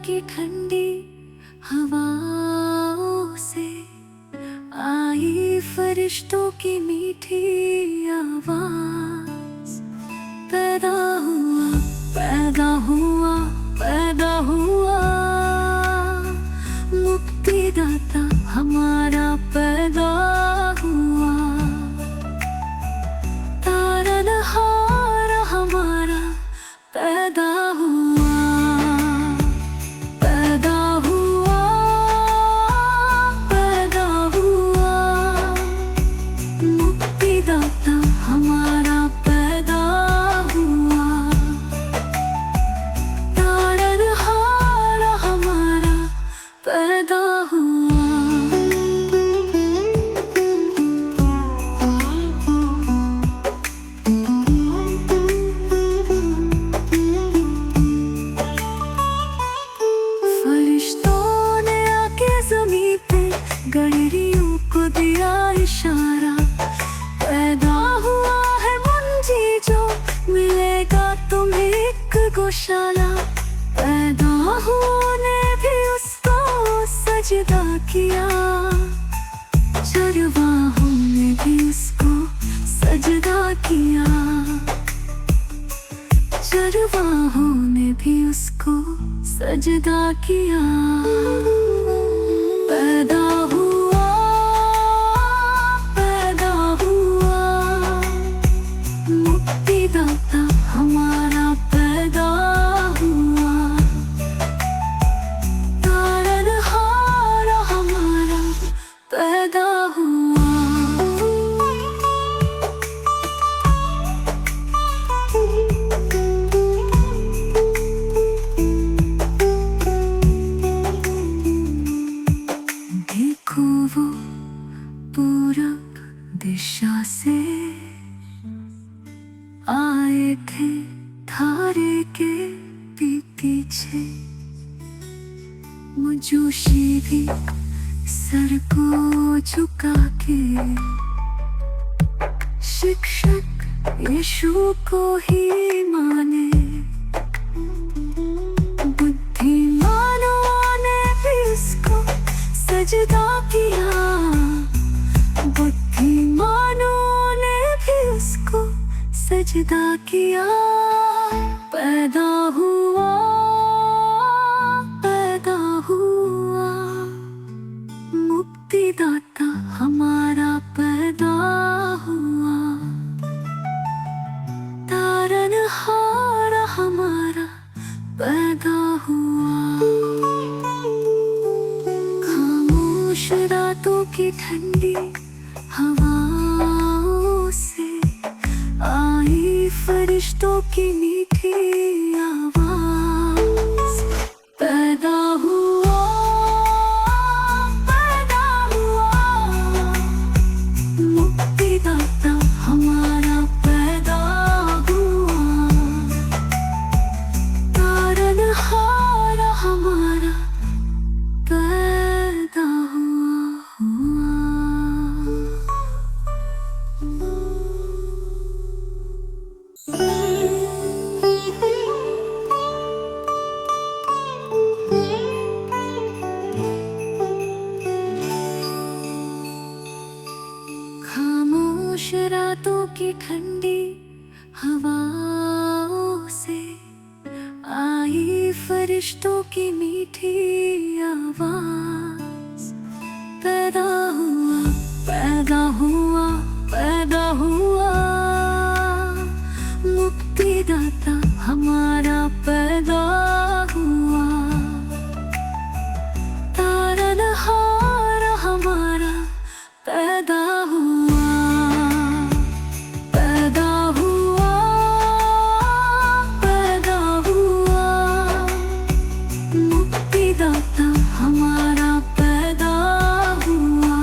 की ठंडी हवाओं से आई फरिश्तों की मीठी आवाज। पैदा हुआ पैदा हुआ पैदा हुआ मुक्तिदाता हमारा पैदा हुआ। तारनहार हमारा पैदा हुआ पैदा हुआ पैदा हुआ मुक्तिदाता हमारा पैदा हुआ। तारनहार हमारा पैदा हुआ। गडरियों को दिया इशारा, पैदा हुआ है मुंजी जो मिलेगा तुम्हें एक गौशाला। पैदा होने भी उसको सजदा किया, चरवाहों ने भी उसको सजदा किया। चरवाहों ने भी उसको सजदा किया। पैदा हुआ पैदा हुआ मुक्तिदाता हमारा पैदा हुआ। तारनहार हमारा पैदा हुआ। वो पूरब दिशा से आए थे धारे के पीछे। मुजूशी भी सर को झुका के शिक्षक यीशु को ही माने। बुद्धिमानों ने भी उसको सजदा किया। बुद्धिमानों ने भी उसको सजदा किया। पैदा हुआ पैदा हुआ मुक्तिदाता हमारा पैदा हुआ। तारनहार हमारा पैदा हुआ। रातों की ठंडी हवाओं से आई फरिश्तों की मीठी आवाज। पैदा हुआ पैदा हुआ मुक्तिदाता हमारा पैदा हुआ। तारनहार हमारा पैदा खामोश रातों की ठंडी हवाओं से आई फरिश्तों की मीठी आवाज। पैदा हुआ पैदा हुआ पैदा हुआ मुक्तिदाता हमारा पैदा हुआ। तारनहार हमारा पैदा हुआ पैदा हुआ पैदा हुआ मुक्तिदाता हमारा पैदा हुआ।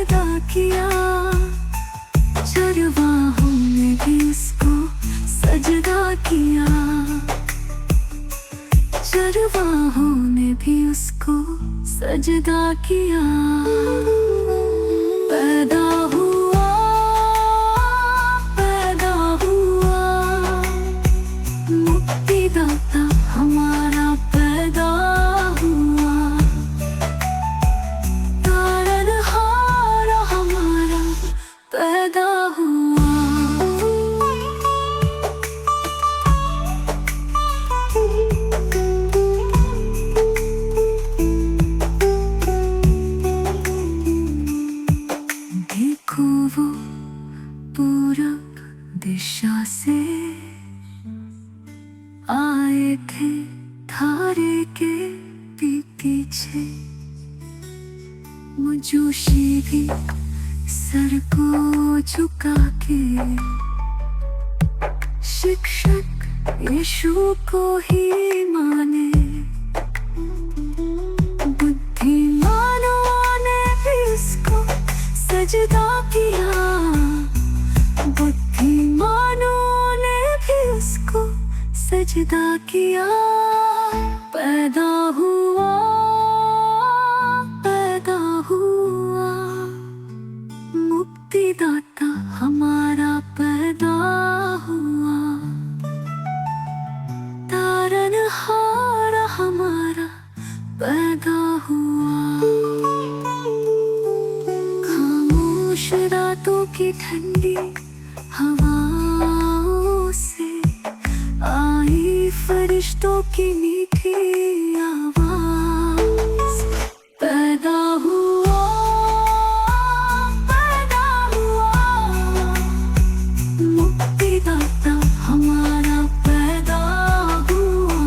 सजदा किया, चरवाहों ने भी उसको सजदा किया, चरवाहों ने भी उसको सजदा किया। पैदा हुआ, पैदा हुआ, मुक्तिदाता हमारा पैदा हुआ, तारनहार हमारा पैदा हुआ। देखो वो पूरब दिशा से आए थे, धारे के भी पीछे मुजूशी भी सर को झुका के शिक्षक यीशु को ही माने। बुद्धिमानों ने भी उसको सजदा किया, बुद्धिमानों ने भी उसको सजदा किया। पैदा हुआ, पैदा हुआ, मुक्तिदाता हमारा पैदा हुआ, तारनहार हमारा पैदा हुआ। खामोश रातों की ठंडी हवाओं से आई फरिश्तों की मीठी आवाज। पैदा हुआ, पैदा हुआ, मुक्तिदाता हमारा पैदा हुआ,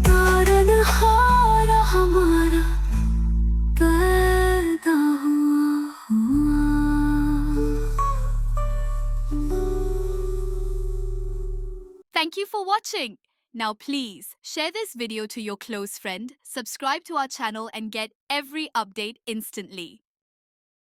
तारनहार हमारा पैदा हुआ। Thank you for watching. Now please share this video to your close friend, subscribe to our channel and get every update instantly.